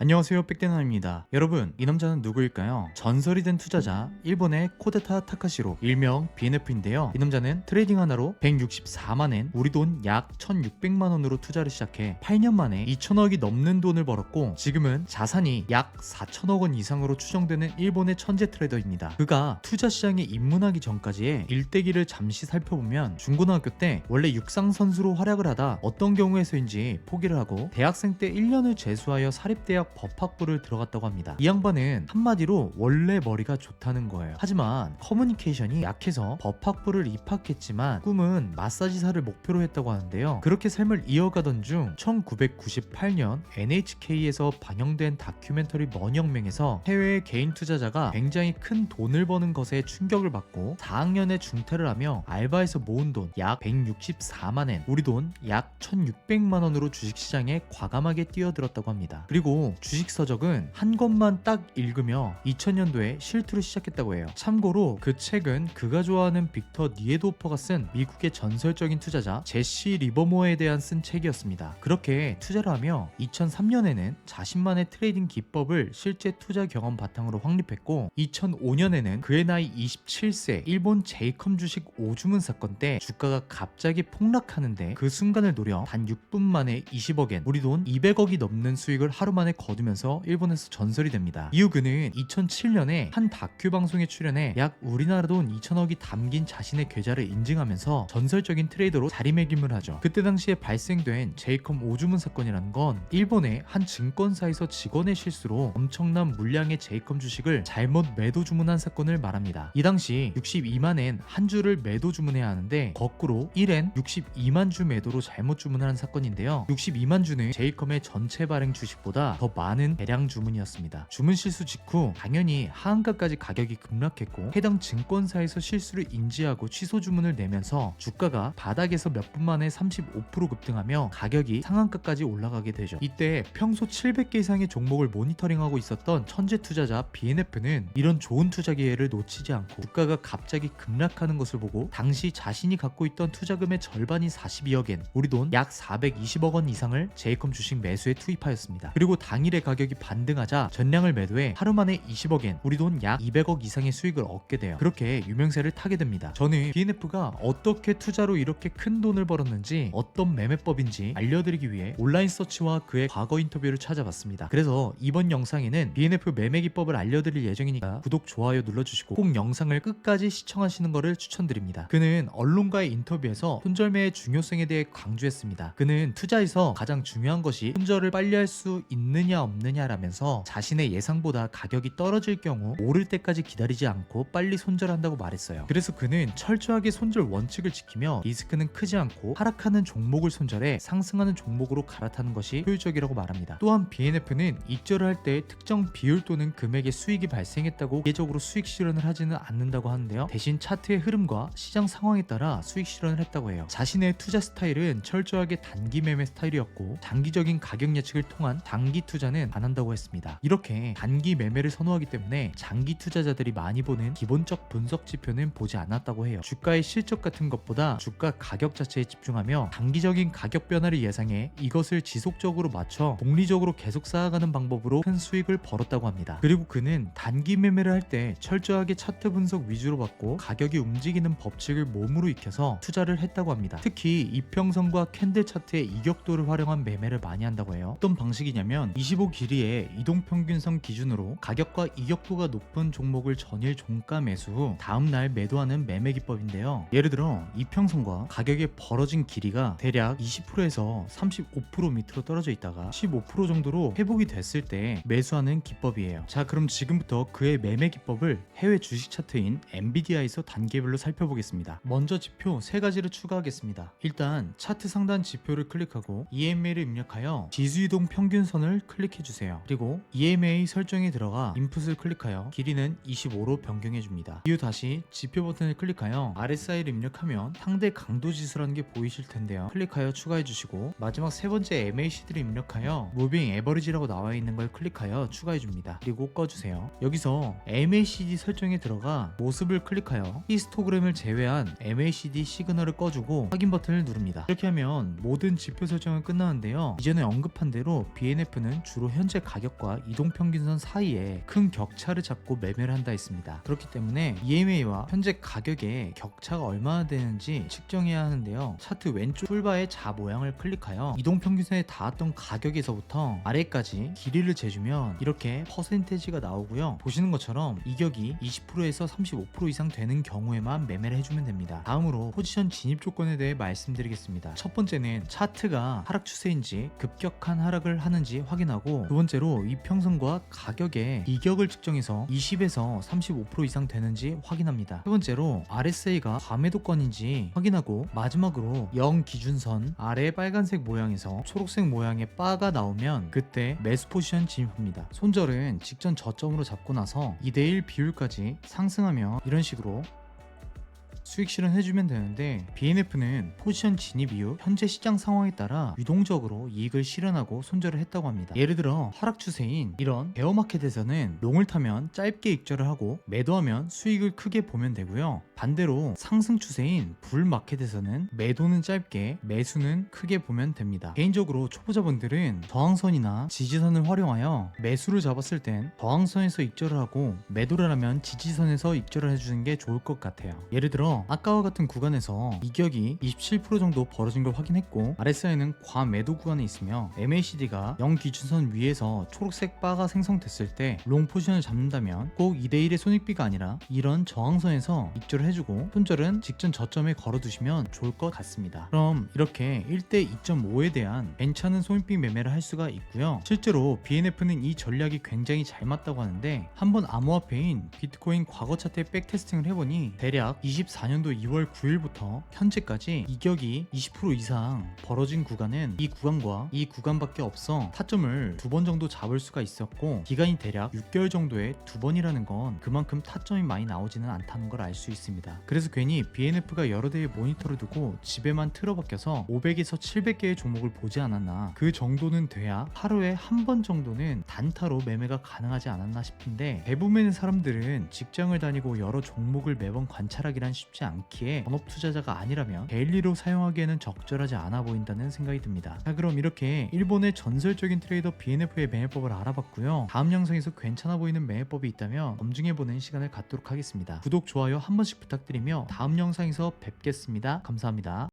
안녕하세요, 백대나입니다. 여러분, 이 남자는 누구일까요? 전설이 된 투자자 일본의 코데타 타카시로, 일명 BNF인데요. 이 남자는 트레이딩 하나로 164만엔, 우리 돈 약 1600만원으로 투자를 시작해 8년 만에 2천억이 넘는 돈을 벌었고, 지금은 자산이 약 4천억원 이상으로 추정되는 일본의 천재 트레이더입니다. 그가 투자 시장에 입문하기 전까지의 일대기를 잠시 살펴보면, 중고등학교 때 원래 육상 선수로 활약을 하다 어떤 경우에서인지 포기를 하고 대학생 때 1년을 재수하여 사립대학 법학부를 들어갔다고 합니다. 이 양반은 한마디로 원래 머리가 좋다는 거예요. 하지만 커뮤니케이션이 약해서 법학부를 입학했지만 꿈은 마사지사를 목표로 했다고 하는데요. 그렇게 삶을 이어가던 중 1998년 NHK에서 방영된 다큐멘터리 머니혁명에서 해외의 개인 투자자가 굉장히 큰 돈을 버는 것에 충격을 받고 4학년에 중퇴를 하며 알바에서 모은 돈 약 164만엔, 우리 돈 약 1600만원으로 주식시장에 과감하게 뛰어들었다고 합니다. 그리고 주식 서적은 한 권만 딱 읽으며 2000년도에 실투를 시작했다고 해요. 참고로 그 책은 그가 좋아하는 빅터 니에도퍼가 쓴 미국의 전설적인 투자자 제시 리버모어에 대한 쓴 책이었습니다. 그렇게 투자를 하며 2003년에는 자신만의 트레이딩 기법을 실제 투자 경험 바탕으로 확립했고, 2005년에는 그의 나이 27세 일본 제이컴 주식 오주문 사건 때 주가가 갑자기 폭락하는데 그 순간을 노려 단 6분 만에 20억엔, 우리 돈 200억이 넘는 수익을 하루 만에 거두면서 일본에서 전설이 됩니다. 이후 그는 2007년에 한 다큐 방송에 출연해 약 우리나라 돈 2천억이 담긴 자신의 계좌를 인증하면서 전설적인 트레이더로 자리매김을 하죠. 그때 당시에 발생된 제이컴 오주문 사건이라는 건 일본의 한 증권사에서 직원의 실수로 엄청난 물량의 제이컴 주식을 잘못 매도 주문한 사건을 말합니다. 이 당시 62만엔 한 주를 매도 주문해야 하는데 거꾸로 1엔 62만 주 매도로 잘못 주문하는 사건인데요. 62만 주는 제이컴의 전체 발행 주식보다 더 많은 대량 주문이었습니다. 주문 실수 직후 당연히 하한가까지 가격이 급락했고, 해당 증권사에서 실수를 인지하고 취소 주문을 내면서 주가가 바닥에서 몇 분 만에 35% 급등하며 가격이 상한가까지 올라가게 되죠. 이때 평소 700개 이상의 종목을 모니터링하고 있었던 천재 투자자 BNF는 이런 좋은 투자 기회를 놓치지 않고 주가가 갑자기 급락하는 것을 보고 당시 자신이 갖고 있던 투자금의 절반인 42억엔, 우리 돈 약 420억 원 이상을 제이컴 주식 매수에 투입하였습니다. 그리고 당일의 가격이 반등하자 전량을 매도해 하루 만에 20억엔, 우리 돈 약 200억 이상의 수익을 얻게 돼요. 그렇게 유명세를 타게 됩니다. 저는 BNF가 어떻게 투자로 이렇게 큰 돈을 벌었는지, 어떤 매매법인지 알려드리기 위해 온라인 서치와 그의 과거 인터뷰를 찾아봤습니다. 그래서 이번 영상에는 BNF 매매 기법을 알려드릴 예정이니까 구독, 좋아요 눌러주시고 꼭 영상을 끝까지 시청하시는 것을 추천드립니다. 그는 언론과의 인터뷰에서 손절매의 중요성에 대해 강조했습니다. 그는 투자에서 가장 중요한 것이 손절을 빨리 할 수 있느냐 없느냐라면서 자신의 예상보다 가격이 떨어질 경우 오를 때까지 기다리지 않고 빨리 손절한다고 말했어요. 그래서 그는 철저하게 손절 원칙을 지키며 리스크는 크지 않고 하락하는 종목을 손절해 상승하는 종목으로 갈아타는 것이 효율적이라고 말합니다. 또한 BNF는 익절을 할 때 특정 비율 또는 금액의 수익이 발생했다고 기계적으로 수익 실현을 하지는 않는다고 하는데요. 대신 차트의 흐름과 시장 상황에 따라 수익 실현을 했다고 해요. 자신의 투자 스타일은 철저하게 단기 매매 스타일이었고, 장기적인 가격 예측을 통한 장기 투자는 안 한다고 했습니다. 이렇게 단기 매매를 선호하기 때문에 장기 투자자들이 많이 보는 기본적 분석 지표는 보지 않았다고 해요. 주가의 실적 같은 것보다 주가 가격 자체에 집중하며 단기적인 가격 변화를 예상해 이것을 지속적으로 맞춰 복리적으로 계속 쌓아가는 방법으로 큰 수익을 벌었다고 합니다. 그리고 그는 단기 매매를 할 때 철저하게 차트 분석 위주로 받고 가격이 움직이는 법칙을 몸으로 익혀서 투자를 했다고 합니다. 특히 이평선과 캔들 차트의 이격도를 활용한 매매를 많이 한다고 해요. 어떤 방식이냐면 25 길이의 이동평균선 기준으로 가격과 이격도가 높은 종목을 전일 종가 매수 후 다음날 매도하는 매매 기법인데요. 예를 들어 이평선과 가격의 벌어진 길이가 대략 20%에서 35% 밑으로 떨어져 있다가 15% 정도로 회복이 됐을 때 매수하는 기법이에요. 자, 그럼 지금부터 그의 매매 기법을 해외 주식 차트인 엔비디아에서 단계별로 살펴보겠습니다. 먼저 지표 3가지를 추가하겠습니다. 일단 차트 상단 지표를 클릭하고 EMA를 입력하여 지수이동 평균선을 클릭해주세요. 그리고 EMA 설정에 들어가 인풋을 클릭하여 길이는 25로 변경해줍니다. 이후 다시 지표 버튼을 클릭하여 RSI를 입력하면 상대 강도 지수라는 게 보이실 텐데요. 클릭하여 추가해주시고, 마지막 세 번째 MACD를 입력하여 무빙 에버리지라고 나와있는 걸 클릭하여 추가해줍니다. 그리고 꺼주세요. 여기서 MACD 설정에 들어가 모습을 클릭하여 히스토그램을 제외한 MACD 시그널을 꺼주고 확인 버튼을 누릅니다. 이렇게 하면 모든 지표 설정은 끝나는데요. 이전에 언급한 대로 BNF는 주로 현재 가격과 이동평균선 사이에 큰 격차를 잡고 매매를 한다 했습니다. 그렇기 때문에 EMA와 현재 가격의 격차가 얼마나 되는지 측정해야 하는데요. 차트 왼쪽 툴바의 자 모양을 클릭하여 이동평균선에 닿았던 가격에서부터 아래까지 길이를 재주면 이렇게 퍼센테이지가 나오고요. 보시는 것처럼 이격이 20%에서 35% 이상 되는 경우에만 매매를 해주면 됩니다. 다음으로 포지션 진입 조건에 대해 말씀드리겠습니다. 첫 번째는 차트가 하락 추세인지 급격한 하락을 하는지 확인하고, 두 번째로 이평선과 가격의 이격을 측정해서 20에서 35% 이상 되는지 확인합니다. 세 번째로 RSI가 과매도권인지 확인하고, 마지막으로 0 기준선 아래 빨간색 모양에서 초록색 모양의 바가 나오면 그때 매수 포지션 진입합니다. 손절은 직전 저점으로 잡고 나서 2대1 비율까지 상승하며 이런 식으로 수익 실현해주면 되는데, BNF는 포지션 진입 이후 현재 시장 상황에 따라 유동적으로 이익을 실현하고 손절을 했다고 합니다. 예를 들어 하락 추세인 이런 베어마켓에서는 롱을 타면 짧게 익절을 하고 매도하면 수익을 크게 보면 되고요. 반대로 상승 추세인 불마켓에서는 매도는 짧게 매수는 크게 보면 됩니다. 개인적으로 초보자분들은 저항선이나 지지선을 활용하여 매수를 잡았을 땐 저항선에서 익절을 하고, 매도를 하면 지지선에서 익절을 해주는 게 좋을 것 같아요. 예를 들어 아까와 같은 구간에서 이격이 27% 정도 벌어진 걸 확인했고, RSI는 과매도 구간에 있으며 MACD가 0 기준선 위에서 초록색 바가 생성됐을 때 롱 포지션을 잡는다면 꼭 2대1의 손익비가 아니라 이런 저항선에서 익절을 해주고, 손절은 직전 저점에 걸어두시면 좋을 것 같습니다. 그럼 이렇게 1대 2.5에 대한 괜찮은 손익비 매매를 할 수가 있고요. 실제로 BNF는 이 전략이 굉장히 잘 맞다고 하는데, 한번 암호화폐인 비트코인 과거 차트에 백테스팅을 해보니 대략 24년도 2월 9일부터 현재까지 이격이 20% 이상 벌어진 구간은 이 구간과 이 구간밖에 없어 타점을 2번 정도 잡을 수가 있었고, 기간이 대략 6개월 정도에 2번이라는 건 그만큼 타점이 많이 나오지는 않다는 걸 알 수 있습니다. 그래서 괜히 BNF가 여러 대의 모니터를 두고 집에만 틀어박혀서 500에서 700개의 종목을 보지 않았나, 그 정도는 돼야 하루에 한 번 정도는 단타로 매매가 가능하지 않았나 싶은데, 대부분의 사람들은 직장을 다니고 여러 종목을 매번 관찰하기란 쉽지 않기에 전업 투자자가 아니라면 데일리로 사용하기에는 적절하지 않아 보인다는 생각이 듭니다. 자, 그럼 이렇게 일본의 전설적인 트레이더 BNF의 매매법을 알아봤고요. 다음 영상에서 괜찮아 보이는 매매법이 있다면 검증해보는 시간을 갖도록 하겠습니다. 구독, 좋아요 한 번씩 부탁드리며 다음 영상에서 뵙겠습니다. 감사합니다.